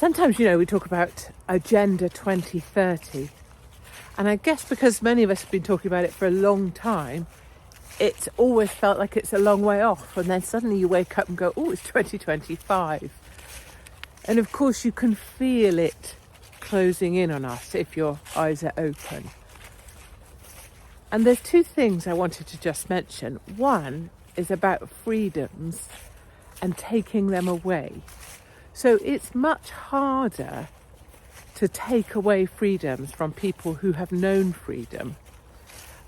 Sometimes, we talk about Agenda 2030. And I guess because many of us have been talking about it for a long time, it's always felt like it's a long way off. And then suddenly you wake up and go, oh, it's 2025. And of course you can feel it closing in on us if your eyes are open. And there's two things I wanted to just mention. One is about freedoms and taking them away. So it's much harder to take away freedoms from people who have known freedom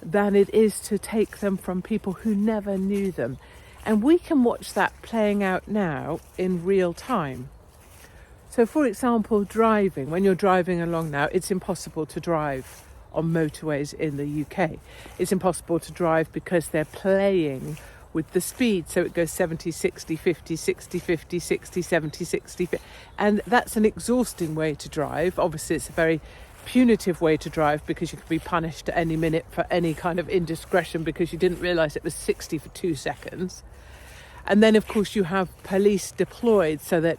than it is to take them from people who never knew them. And we can watch that playing out now in real time. So for example, driving. When you're driving along now, it's impossible to drive on motorways in the UK. It's impossible to drive because they're playing with the speed. So it goes 70, 60, 50, 60, 50, 60, 70, 60. And that's an exhausting way to drive. Obviously, it's a very punitive way to drive because you could be punished at any minute for any kind of indiscretion because you didn't realise it was 60 for 2 seconds. And then, of course, you have police deployed so that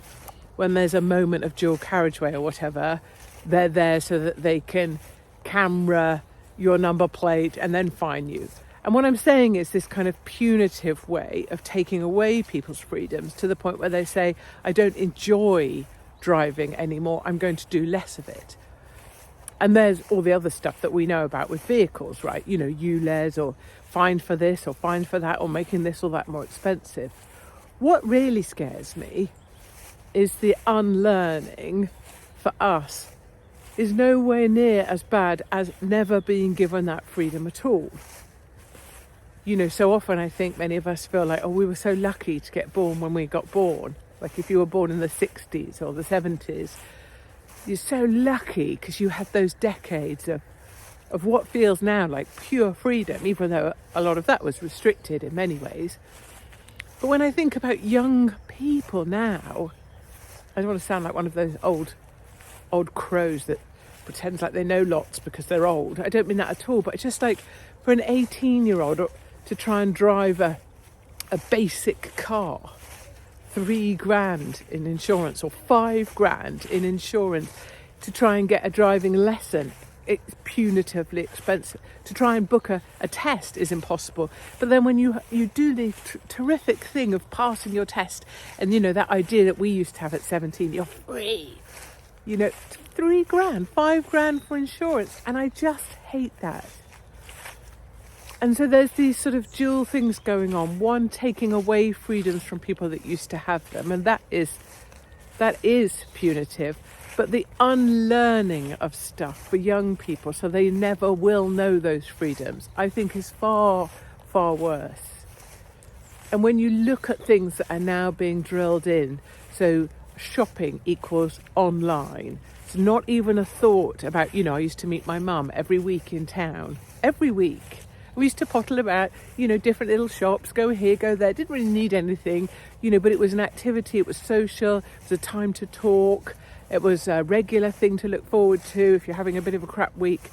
when there's a moment of dual carriageway or whatever, they're there so that they can camera your number plate and then fine you. And what I'm saying is this kind of punitive way of taking away people's freedoms to the point where they say, I don't enjoy driving anymore, I'm going to do less of it. And there's all the other stuff that we know about with vehicles, right? ULEZ or fine for this or fine for that or making this or that more expensive. What really scares me is the unlearning for us is nowhere near as bad as never being given that freedom at all. So often I think many of us feel like, oh, we were so lucky to get born when we got born. Like if you were born in the 60s or the 70s, you're so lucky because you had those decades of what feels now like pure freedom, even though a lot of that was restricted in many ways. But when I think about young people now, I don't want to sound like one of those old crows that pretends like they know lots because they're old. I don't mean that at all, but it's just like for an 18-year-old to try and drive a basic car, $3,000 in insurance or $5,000 in insurance to try and get a driving lesson. It's punitively expensive. To try and book a test is impossible. But then when you do the terrific thing of passing your test and, that idea that we used to have at 17, you're free. $3,000, $5,000 for insurance. And I just hate that. And so there's these sort of dual things going on. One, taking away freedoms from people that used to have them. And that is punitive. But the unlearning of stuff for young people so they never will know those freedoms, I think is far, far worse. And when you look at things that are now being drilled in, so shopping equals online. It's not even a thought about, I used to meet my mum every week in town. Every week. We used to pottle about, different little shops, go here, go there. Didn't really need anything, but it was an activity. It was social. It was a time to talk. It was a regular thing to look forward to if you're having a bit of a crap week.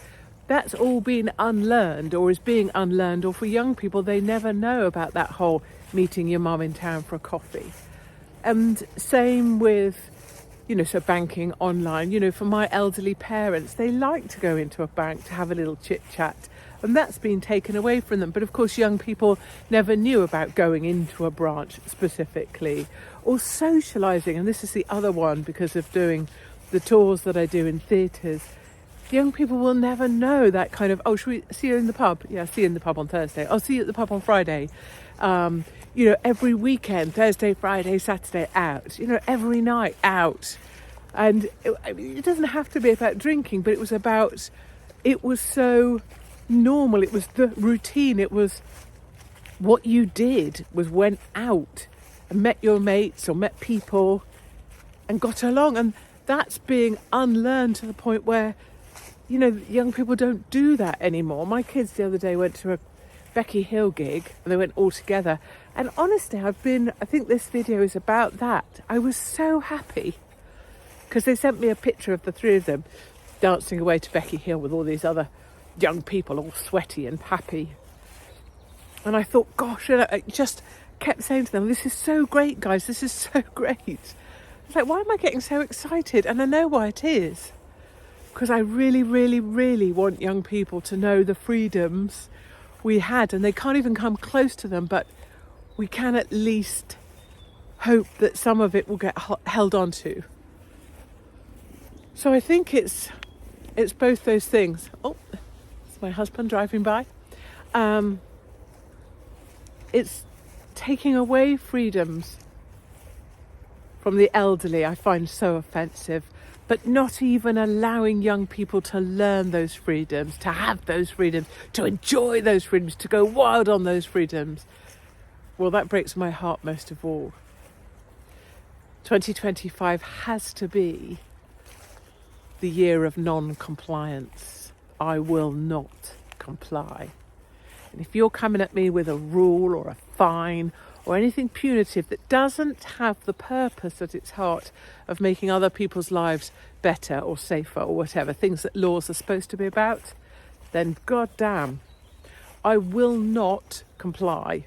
That's all been unlearned or is being unlearned. Or for young people, they never know about that whole meeting your mum in town for a coffee. And same with, so banking online. For my elderly parents, they like to go into a bank to have a little chit chat. And that's been taken away from them. But of course, young people never knew about going into a branch specifically or socialising. And this is the other one because of doing the tours that I do in theatres. Young people will never know that kind of, oh, should we see you in the pub? Yeah, see you in the pub on Thursday. I'll see you at the pub on Friday. Every weekend, Thursday, Friday, Saturday, out. Every night out. And it doesn't have to be about drinking, but it was so normal. It was the routine. It was what you did was went out and met your mates or met people and got along. And that's being unlearned to the point where, young people don't do that anymore. My kids the other day went to a Becky Hill gig and they went all together. And honestly, I think this video is about that. I was so happy because they sent me a picture of the three of them dancing away to Becky Hill with all these other young people all sweaty and happy. And I thought, gosh, I just kept saying to them, this is so great, guys, this is so great. It's like, why am I getting so excited? And I know why it is. Because I really, really, really want young people to know the freedoms we had, and they can't even come close to them, but we can at least hope that some of it will get held on to. So I think it's both those things. Oh, it's my husband driving by. It's taking away freedoms from the elderly, I find so offensive, but not even allowing young people to learn those freedoms, to have those freedoms, to enjoy those freedoms, to go wild on those freedoms. Well, that breaks my heart most of all. 2025 has to be the year of non-compliance. I will not comply. And if you're coming at me with a rule or a fine or anything punitive that doesn't have the purpose at its heart of making other people's lives better or safer or whatever, things that laws are supposed to be about, then goddamn, I will not comply.